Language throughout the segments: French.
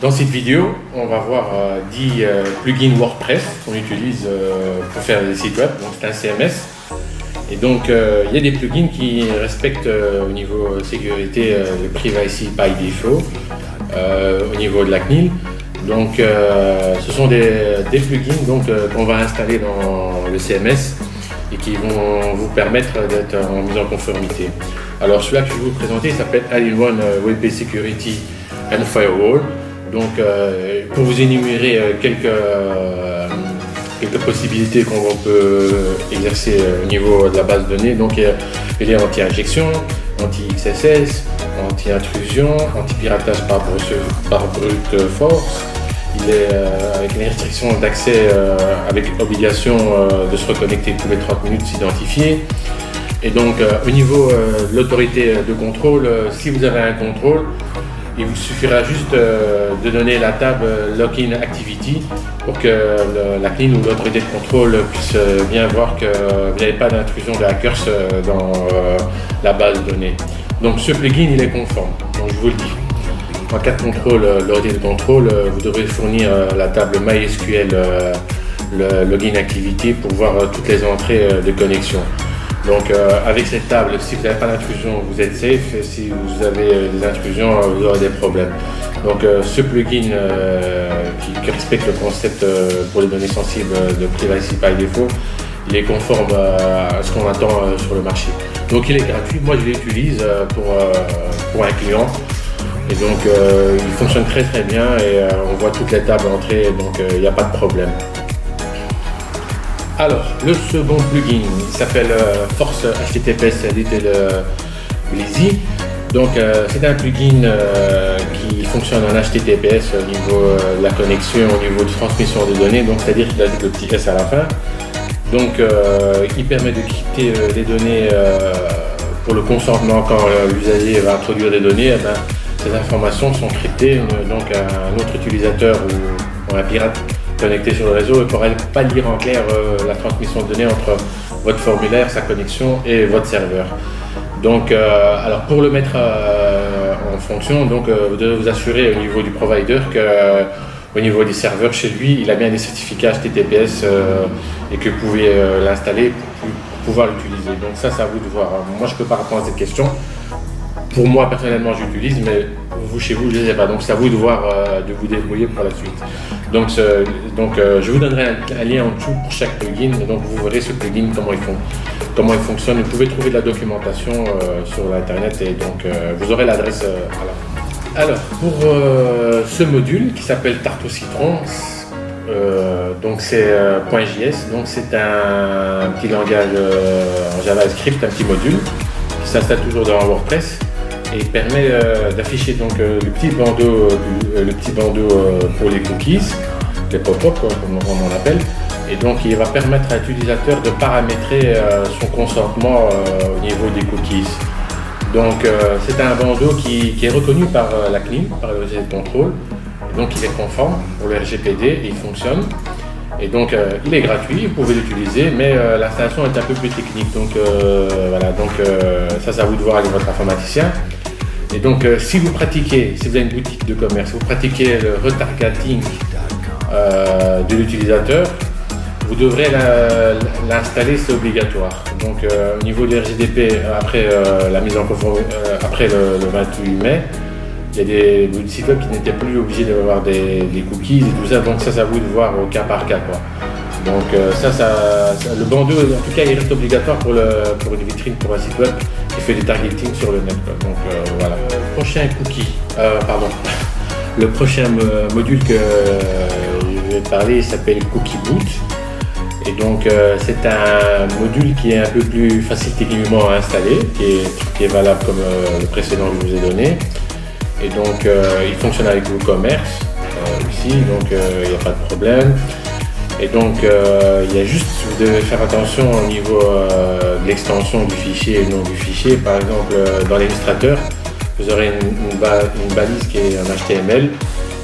Dans cette vidéo, on va voir 10 plugins WordPress qu'on utilise pour faire des sites web. Donc c'est un CMS. Et donc il y a des plugins qui respectent au niveau sécurité le privacy by default au niveau de la CNIL. Donc ce sont des plugins qu'on va installer dans le CMS et qui vont vous permettre d'être en mise en conformité. Alors celui-là que je vais vous présenter s'appelle All-in-One Web-Based Security and Firewall. Donc pour vous énumérer quelques possibilités qu'on peut exercer au niveau de la base de données. Donc il est anti-injection, anti-XSS, anti-intrusion, anti-piratage par brute force. Il est avec les restrictions d'accès avec obligation de se reconnecter tous les 30 minutes, s'identifier. Et donc au niveau de l'autorité de contrôle, si vous avez un contrôle, il vous suffira juste de donner la table Login Activity pour que la CNIL ou l'autorité de contrôle puisse bien voir que vous n'avez pas d'intrusion de hackers dans la base de données. Donc ce plugin il est conforme, donc je vous le dis. En cas de contrôle, l'autorité de contrôle, vous devrez fournir la table MySQL le Login Activity pour voir toutes les entrées de connexion. Donc avec cette table, si vous n'avez pas d'intrusion, vous êtes safe. Et si vous avez des intrusions, vous aurez des problèmes. Donc ce plugin qui respecte le concept pour les données sensibles de privacy by default, il est conforme à ce qu'on attend sur le marché. Donc il est gratuit, moi je l'utilise pour un client. Et donc il fonctionne très très bien et on voit toutes les tables d'entrée, donc il n'y a pas de problème. Alors, le second plugin s'appelle Force HTTPS Little Lazy. Donc, c'est un plugin qui fonctionne en HTTPS au niveau de la connexion, au niveau de transmission des données. Donc, c'est-à-dire qu'il ajoute le petit S à la fin. Donc, il permet de crypter les données pour le consentement quand l'usager va introduire des données. Ces informations sont cryptées, donc un autre utilisateur ou un pirate connecté sur le réseau ne pourra pas lire en clair la transmission de données entre votre formulaire, sa connexion et votre serveur. Donc, alors pour le mettre en fonction, donc, vous devez vous assurer au niveau du provider qu'au niveau des serveurs chez lui, il a bien des certificats HTTPS et que vous pouvez l'installer pour pouvoir l'utiliser. Donc ça, c'est à vous de voir. Moi, je ne peux pas répondre à cette question. Pour moi, personnellement, j'utilise, mais vous, chez vous, je ne sais pas. Donc, c'est à vous de voir, de vous débrouiller pour la suite. Donc, je vous donnerai un lien en dessous pour chaque plugin. Donc, vous verrez ce plugin, comment il fonctionne. Vous pouvez trouver de la documentation sur Internet et donc, vous aurez l'adresse à la fin. Alors, pour ce module qui s'appelle Tarte au citron, donc c'est .js. Donc, c'est un petit langage en JavaScript, un petit module qui s'installe toujours dans WordPress. Et il permet d'afficher donc le petit bandeau pour les cookies, les pop-up comme on en appelle. Et donc il va permettre à l'utilisateur de paramétrer son consentement au niveau des cookies. Donc c'est un bandeau qui est reconnu par la CNIL, par l'autorité de contrôle. Et donc il est conforme pour le RGPD et il fonctionne. Et donc il est gratuit, vous pouvez l'utiliser, mais l'installation est un peu plus technique. Donc voilà, donc ça c'est à vous de voir avec votre informaticien. Et donc si vous pratiquez, si vous avez une boutique de commerce, vous pratiquez le retargeting de l'utilisateur, vous devrez l'installer, c'est obligatoire. Donc au niveau du RGDP, après la mise en conformité, après le 28 mai, il y a des sites web qui n'étaient plus obligés d'avoir des cookies et tout ça, donc ça c'est à vous de voir au cas par cas, quoi. Donc le bandeau, en tout cas, il reste obligatoire pour une vitrine, pour un site web qui fait du targeting sur le net, quoi. Donc voilà. Prochain cookie, le prochain module que je vais parler s'appelle Cookie Boot. Et donc c'est un module qui est un peu plus facile techniquement à installer, qui est valable comme le précédent que je vous ai donné. Et donc il fonctionne avec WooCommerce aussi, donc il n'y a pas de problème. Et donc il y a juste, vous devez faire attention au niveau de l'extension du fichier et non du fichier. Par exemple dans l'illustrateur, vous aurez une balise qui est en HTML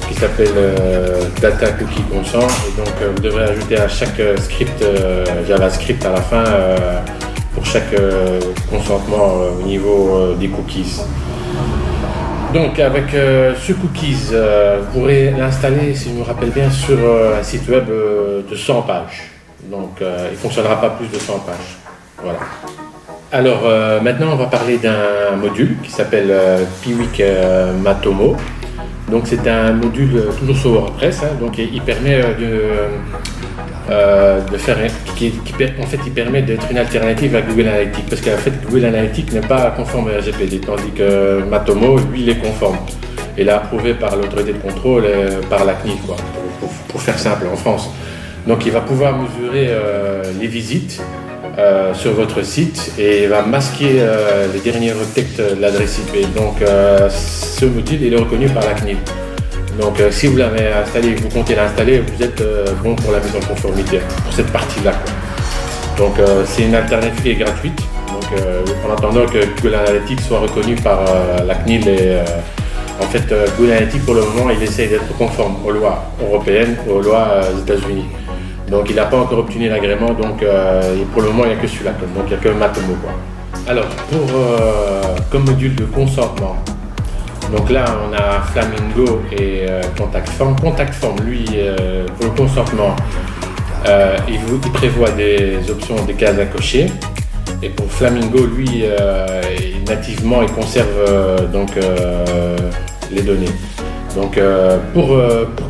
qui s'appelle Data Cookie Consent. Et donc vous devrez ajouter à chaque script JavaScript à la fin pour chaque consentement au niveau des cookies. Donc avec ce cookies, vous pourrez l'installer, si je me rappelle bien, sur un site web de 100 pages. Donc il ne fonctionnera pas plus de 100 pages. Voilà. Alors maintenant on va parler d'un module qui s'appelle Piwik Matomo. Donc c'est un module toujours sur WordPress, hein, donc il permet de faire, en fait il permet d'être une alternative à Google Analytics, parce qu'en fait Google Analytics n'est pas conforme à RGPD, tandis que Matomo lui il est conforme. Il est approuvé par l'autorité de contrôle, par la CNIL, quoi, pour faire simple en France. Donc il va pouvoir mesurer les visites sur votre site et il va masquer les derniers requêtes de l'adresse IP. Donc ce module il est reconnu par la CNIL. Donc si vous l'avez installé et que vous comptez l'installer, vous êtes bon pour la mise en conformité pour cette partie-là. Donc c'est une alternative qui est gratuite. Donc en attendant que Google Analytics soit reconnu par la CNIL et en fait Google Analytics pour le moment il essaye d'être conforme aux lois européennes, aux lois des États-Unis. Donc il n'a pas encore obtenu l'agrément, donc pour le moment il n'y a que celui-là, donc il n'y a que Matomo, quoi. Alors comme module de consentement, donc là on a Flamingo et Contact Form. Contact Form lui pour le consentement il prévoit des options, des cases à cocher, et pour Flamingo lui nativement il conserve donc les données. Donc pour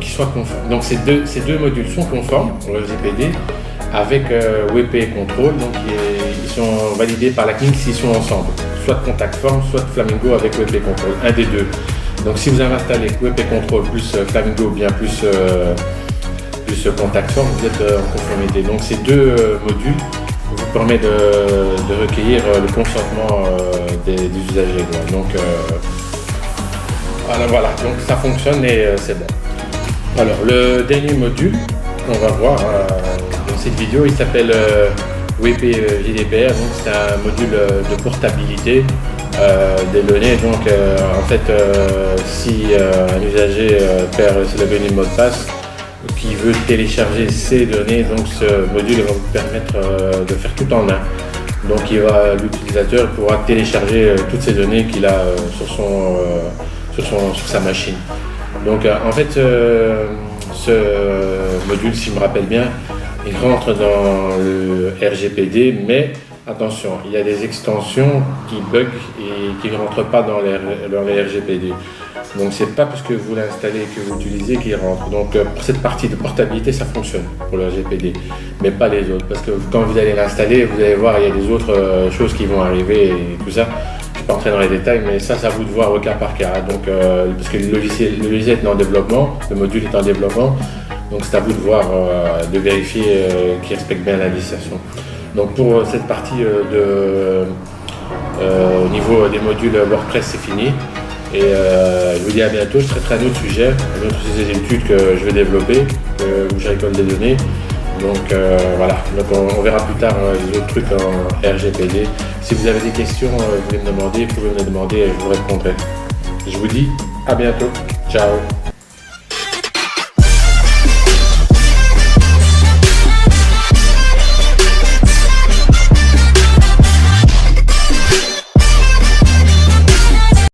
qu'ils soient conformes, donc ces deux modules sont conformes pour le RGPD avec WP Control, donc ils sont validés par la CNIL s'ils sont ensemble, soit Contact Form, soit Flamingo avec WP Control, un des deux. Donc si vous avez installé WP Control plus Flamingo ou bien plus Contact Form, vous êtes en conformité. Donc ces deux modules vous permettent de recueillir le consentement des usagers. Donc voilà, donc ça fonctionne et c'est bon. Alors le dernier module qu'on va voir dans cette vidéo, il s'appelle WP GDPR, donc c'est un module de portabilité des données. Donc en fait si un usager perd ses logins et mot de passe, qui veut télécharger ces données, donc ce module va vous permettre de faire tout en un. Donc l'utilisateur pourra télécharger toutes ces données qu'il a sur sa machine. Donc en fait ce module, si je me rappelle bien, il rentre dans le RGPD, mais attention, il y a des extensions qui bug et qui ne rentrent pas dans les RGPD. Donc c'est pas parce que vous l'installez et que vous l'utilisez qu'il rentre. Donc pour cette partie de portabilité, ça fonctionne pour le RGPD, mais pas les autres, parce que quand vous allez l'installer, vous allez voir, il y a des autres choses qui vont arriver et tout ça. Je ne vais pas entrer dans les détails, mais ça, c'est à vous de voir au cas par cas. Donc, parce que le logiciel est en développement, le module est en développement, donc c'est à vous de voir, de vérifier qu'il respecte bien la législation. Donc pour cette partie au niveau des modules WordPress, c'est fini. Et je vous dis à bientôt. Je traiterai un autre sujet, un autre sujet d'études que je vais développer, où je récolte des données. Donc voilà, donc on verra plus tard les autres trucs en RGPD. Si vous avez des questions, vous pouvez me les demander et je vous répondrai. Je vous dis à bientôt. Ciao.